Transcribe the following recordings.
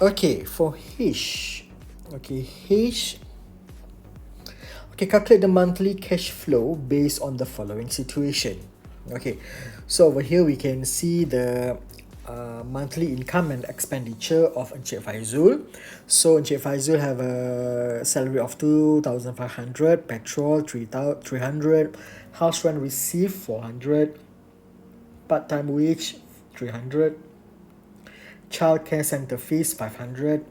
Okay, for H. Okay, H. Okay, calculate the monthly cash flow based on the following situation. Okay, so over here we can see the monthly income and expenditure of Encik Faizul. So Encik Faizul have a salary of 2,500, petrol 300, house rent received 400, part-time wage 300, childcare center fees 500,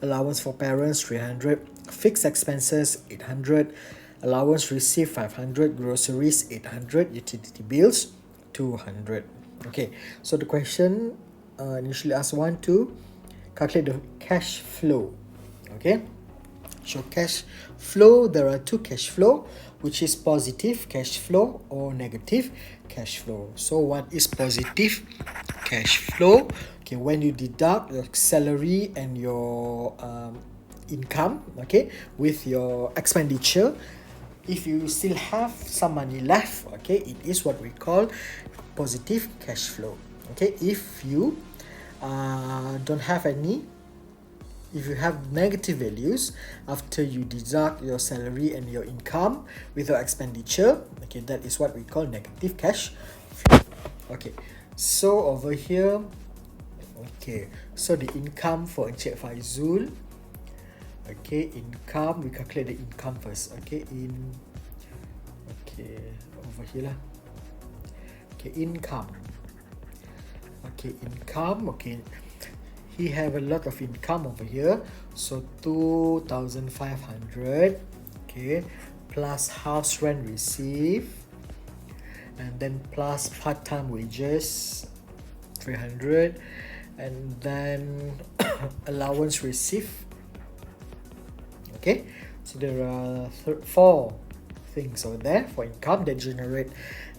allowance for parents 300, fixed expenses 800, allowance received 500, groceries 800, utility bills 200. Okay, so the question initially asked one to calculate the cash flow. Okay, so cash flow, there are two cash flow, which is positive cash flow or negative cash flow. So what is positive cash flow? Okay, when you deduct your salary and your income, okay, with your expenditure, if you still have some money left, okay, it is what we call positive cash flow. Okay, if you don't have any, if you have negative values after you deduct your salary and your income with your expenditure, okay, that is what we call negative cash flow. Okay, so over here, okay, so the income for Encik Faizul, okay, income, we calculate the income first. Okay, okay, over here lah. Okay, income. Okay, income, okay, he have a lot of income over here, so 2,500, okay, plus house rent received, and then plus part-time wages 300, and then allowance received. Okay, so there are four things over there for income that generate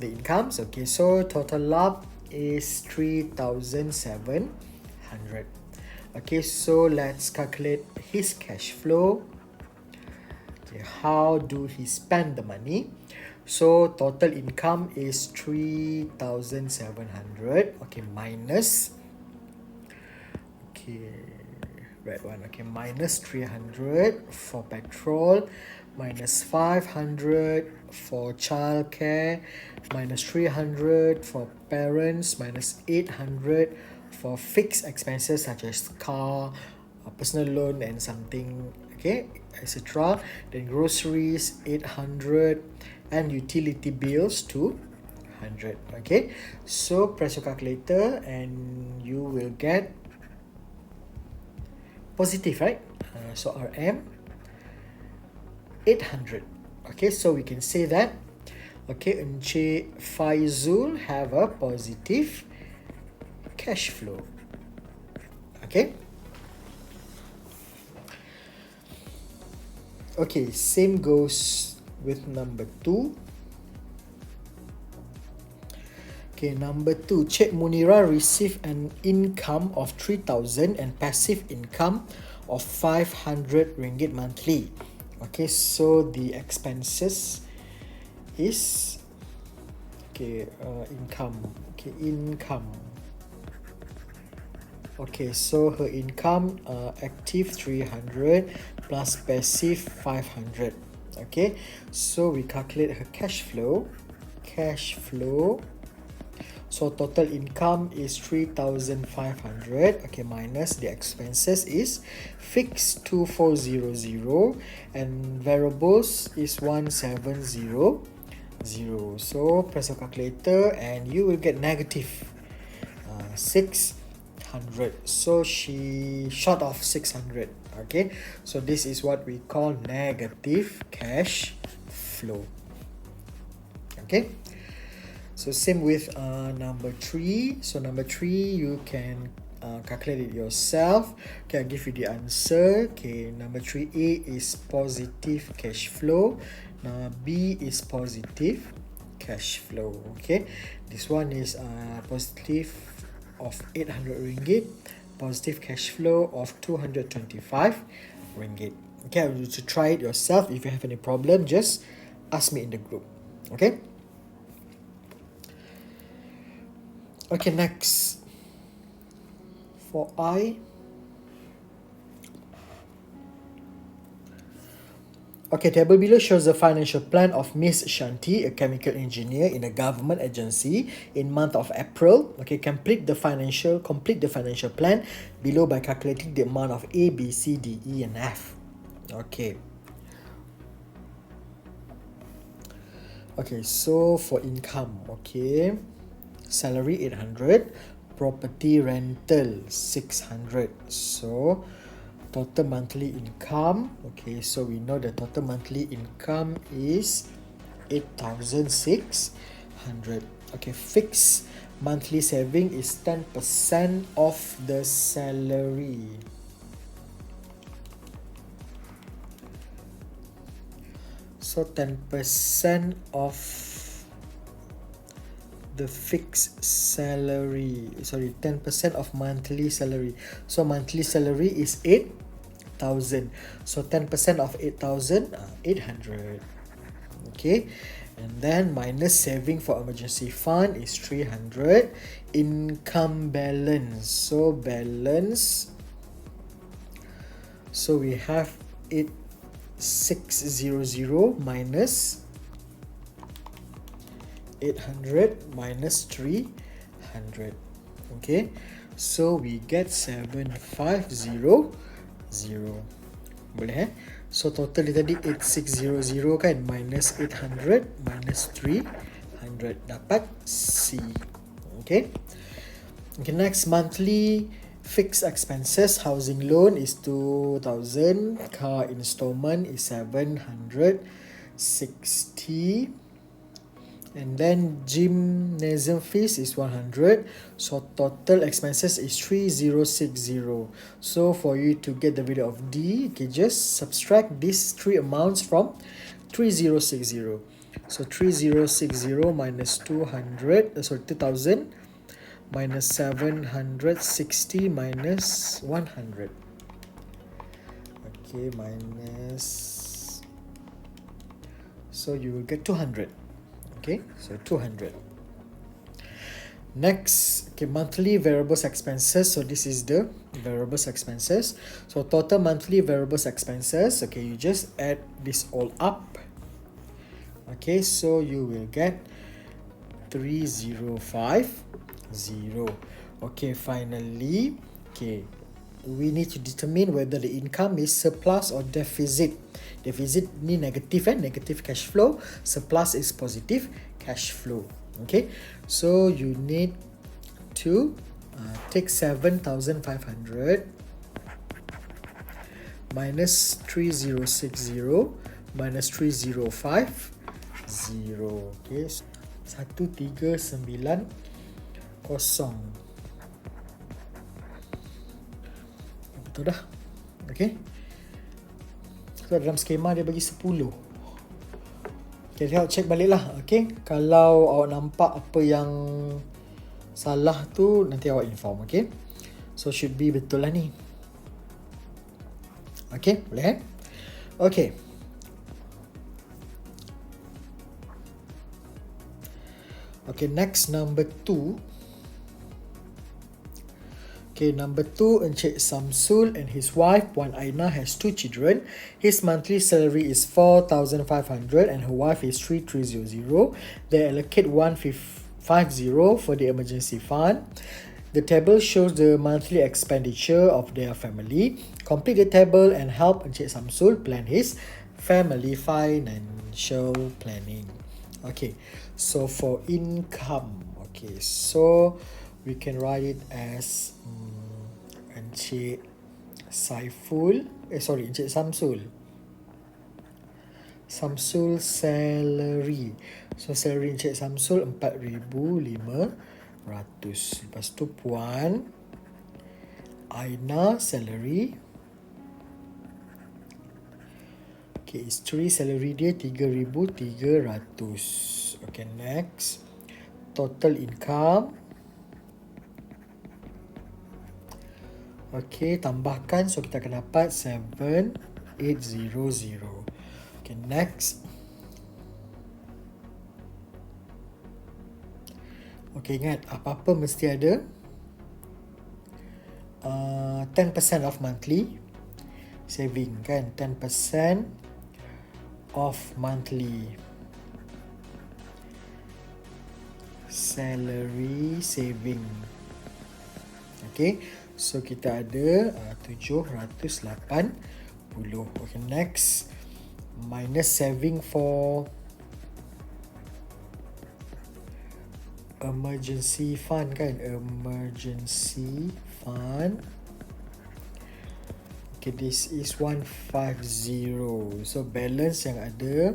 the incomes. Okay, so total up is 3,700. Okay, so let's calculate his cash flow. Okay, how do he spend the money? So total income is 3,700. Okay, minus, okay, red one. Okay, minus 300 for petrol, minus 500 for childcare, minus 300 for parents, minus 800 for fixed expenses such as car, personal loan and something, okay, etc. Then groceries 800 and utility bills 200. Okay, so press your calculator and you will get positive, right? So RM 800. Okay, so we can say that, okay, Encik Faizul have a positive cash flow. Okay. Okay, same goes with number 2. Okay, number 2, Cik Munira received an income of 3,000 and passive income of 500 ringgit monthly. Okay, so the expenses is, okay, income. Okay, income. Okay, so her income, active 300 plus passive 500. Okay, so we calculate her cash flow. Cash flow. So total income is 3,500. Okay, minus the expenses is fixed 2,400 and variables is 1,700. So press your calculator and you will get negative 600. So she short of 600. Okay, so this is what we call negative cash flow. Okay, so same with number 3. So number 3, you can calculate it yourself. Okay, I'll give you the answer. Okay, number 3A is positive cash flow. Now B is positive cash flow. Okay, this one is positive of 800 ringgit, positive cash flow of 225 ringgit. Okay, I want you to try it yourself. If you have any problem, just ask me in the group. Okay. Okay, next for I. Okay, table below shows the financial plan of Miss Shanti, a chemical engineer in a government agency in month of April. Okay, complete the financial plan below by calculating the amount of A, B, C, D, E, and F. Okay. Okay, so for income, okay, salary 800, property rental 600. So total monthly income, okay, so we know the total monthly income is 8,600. Okay, fixed monthly saving is 10% of the salary. So 10% of the fixed salary, sorry, 10% of monthly salary. So monthly salary is 8,000. So 10% of 8,000, 800. Okay, and then minus saving for emergency fund is 300. Income balance, so balance, so we have 8,600 minus 800 minus 300. Okay, so we get 7,500. Boleh So total dia tadi 8,600 kan, minus 800 minus 300, dapat C. Okay. Okay, next, monthly fixed expenses. Housing loan is 2,000, car installment is 760, and then gymnasium fees is 100. So total expenses is 3,060. So for you to get the value of D, you can just subtract these three amounts from 3,060. So 3,060 minus 2,000 minus 760 minus 100. Okay, minus, so you will get 200. Okay, so 200. Next, okay, monthly variables expenses. So this is the variables expenses. So total monthly variables expenses, okay, you just add this all up. Okay, so you will get 3,050. Okay, finally, okay, we need to determine whether the income is surplus or deficit. Deficit ni negative, negative cash flow. Surplus is positive cash flow. Okay, so you need to take 7,500 minus 3,060 minus 3,050. Okay, 1,390. Betul dah. Okay, so dalam skema dia bagi 10. Okay, tengok, check balik lah. Okay, kalau awak nampak apa yang salah tu, nanti awak inform. Okay, so should be betul lah ni. Okay, boleh Okay. Okay, next, number 2. Okay, number 2, Encik Samsul and his wife, Puan Aina, has 2 children. His monthly salary is 4,500 and her wife is 3,300. They allocate 1,550 for the emergency fund. The table shows the monthly expenditure of their family. Complete the table and help Encik Samsul plan his family financial planning. Okay, so for income, okay, so we can write it as Encik Saiful, Encik Samsul. Samsul salary. So salary Encik Samsul 4,500. Lepas tu Puan Aina salary. Okay, isteri salary dia 3,300. Okay, next. Total income. Okay, tambahkan, so kita akan dapat 7,800. Okay, next. Okay, ingat, apa-apa mesti ada 10% of monthly saving kan, 10% of monthly salary saving. Okay, so kita ada 780. Okay, next, minus saving for emergency fund kan, emergency fund. Okay, this is 150. So balance yang ada,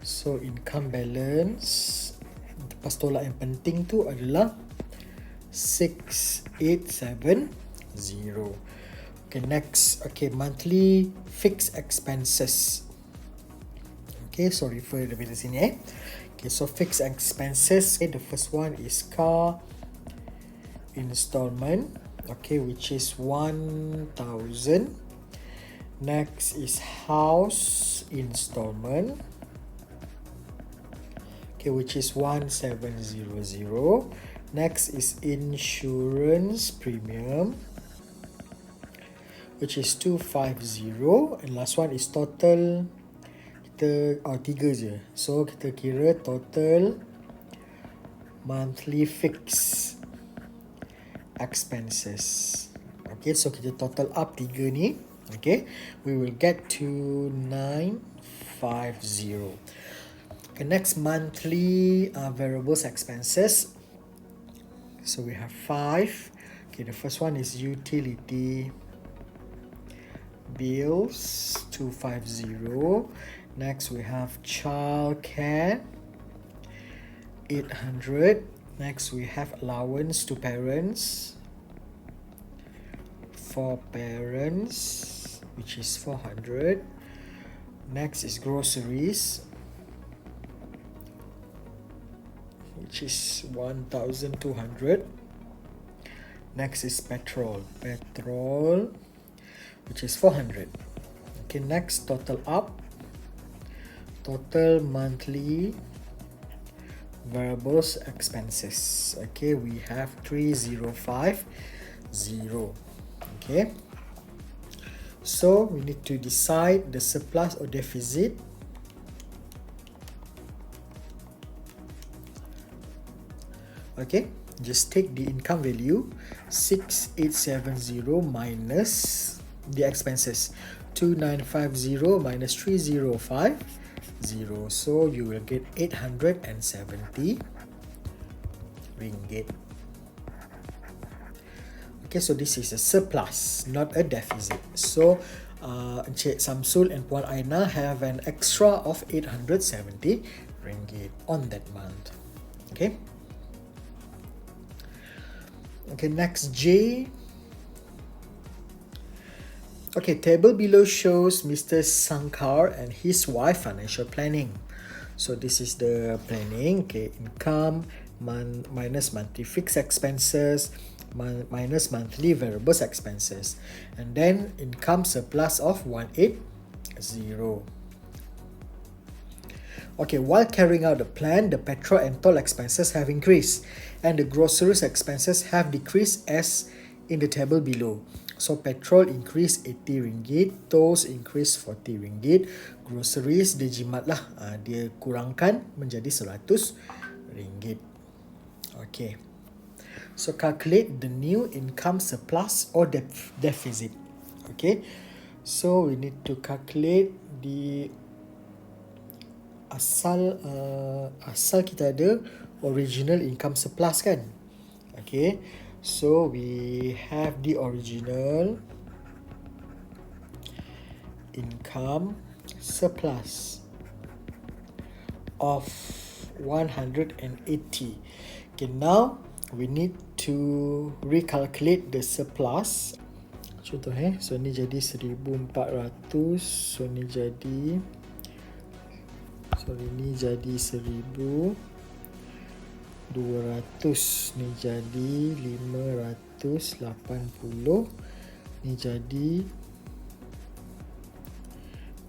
so income balance lepas tolak yang penting tu adalah 6870. Okay, next. Okay, monthly fixed expenses. Okay, so refer dari sini Okay, so fixed expenses. Okay, the first one is car installment. Okay, which is 1000. Next is house installment. Okay, which is 1700. Next is insurance premium, which is 250. And last one is total. Kita 3 je. So kita kira total monthly fixed expenses. Okay, so kita total up 3 ni. Okay, we will get to 950. Okay, next, monthly variables expenses. So we have 5. Okay, the first one is utility bills, 250. Next, we have childcare, 800. Next, we have allowance to parents, for parents, which is 400. Next is groceries, which is 1200. Next is petrol, which is 400. Okay, next, total up. Total monthly variables expenses. Okay, we have 3050. Okay, so we need to decide the surplus or deficit. Okay, just take the income value 6870 minus the expenses 2950 minus 3050. So you will get 870 ringgit. Okay, so this is a surplus, not a deficit. So Encik Samsul and Puan Aina have an extra of 870 ringgit on that month. Okay. Okay, next, J. Okay, table below shows Mr. Sankar and his wife financial planning. So this is the planning. Okay, income minus monthly fixed expenses minus monthly variables expenses, and then income surplus of 180. Okay, while carrying out the plan, the petrol and toll expenses have increased and the groceries expenses have decreased as in the table below. So petrol increased 80 ringgit, tolls increased 40 ringgit, groceries dia jimat lah, dia kurangkan menjadi 100 ringgit. Okay, so calculate the new income surplus or deficit. Okay, so we need to calculate the asal kita ada original income surplus kan. Okay, so we have the original income surplus of 180. Okay, now we need to recalculate the surplus. Contoh so ni jadi 1400, so ni jadi ni jadi 1200, ni jadi 580, ni jadi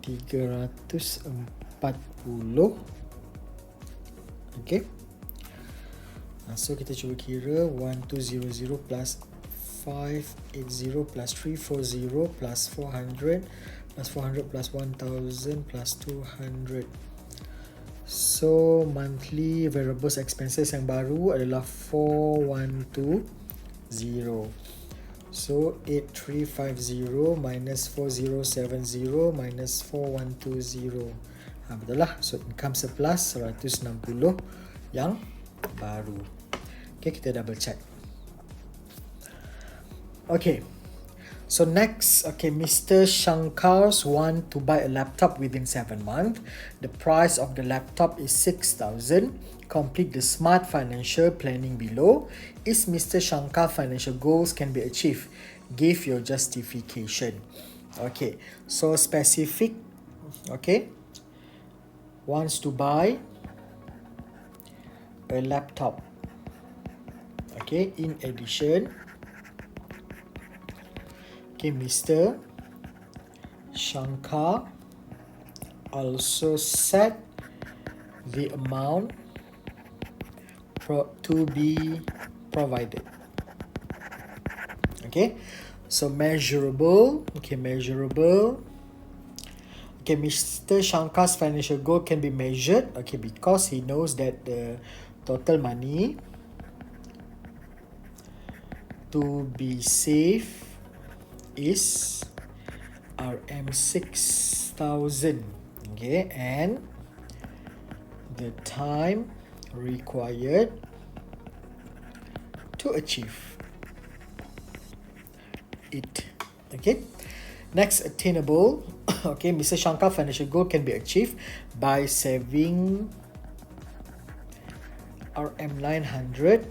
340. Okay, so kita cuba kira 1200 plus 580 plus 340 plus 400 plus 400 plus 1000 plus 200. So monthly variables expenses yang baru adalah 4120. So 8350 minus 4070 minus 4120. Betul lah. So income surplus 160 yang baru. Okay, kita double check. Okay. So next, okay, Mr. Shankars want to buy a laptop within 7 months. The price of the laptop is 6,000. Complete the smart financial planning below. Is Mr. Shankar financial goals can be achieved? Give your justification. Okay, so specific, okay, wants to buy a laptop. Okay, in addition, okay, Mr. Shankar also set the amount to be provided. Okay, so measurable. Okay, measurable. Okay, Mr. Shankar's financial goal can be measured. Okay, because he knows that the total money to be saved is RM6,000. Okay, and the time required to achieve it. Okay, next, attainable. Okay, Mr. Shankar financial goal can be achieved by saving RM900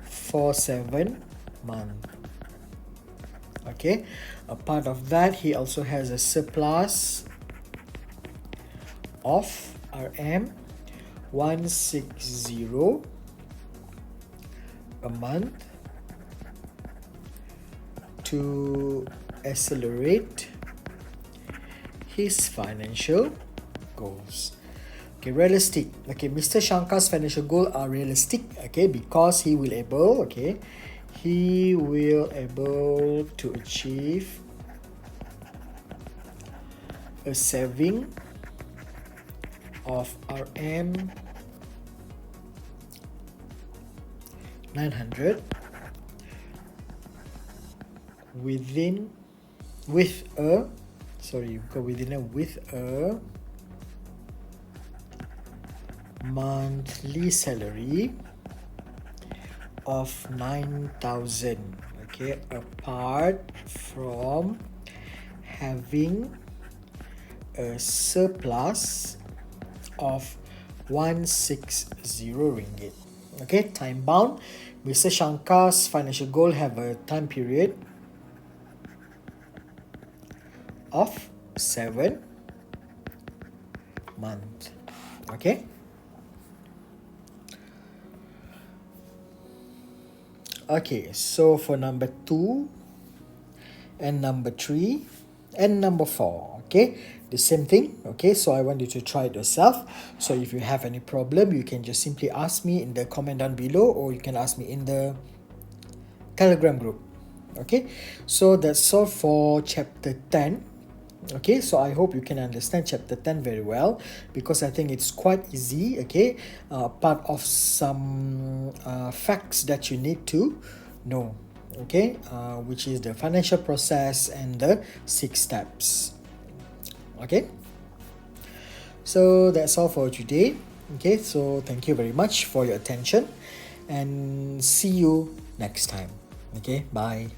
for 7 months. Okay, a part of that, he also has a surplus of RM160 a month to accelerate his financial goals. Okay, realistic. Okay, Mr. Shankar's financial goals are realistic. Okay, because he will able to achieve a saving of RM900 with a monthly salary of 9,000. Okay, apart from having a surplus of 160 ringgit. Okay, time bound. Mr. Shankar's financial goal have a time period of 7 months. Okay. Okay, so for number 2 and number 3 and number 4, okay, the same thing. Okay, so I want you to try it yourself. So if you have any problem, you can just simply ask me in the comment down below, or you can ask me in the Telegram group. Okay, so that's all for chapter 10. Okay, so I hope you can understand chapter 10 very well, because I think it's quite easy. Okay, part of some facts that you need to know. Okay, which is the financial process and the 6 steps. Okay, so that's all for today. Okay, so thank you very much for your attention, and see you next time. Okay, bye.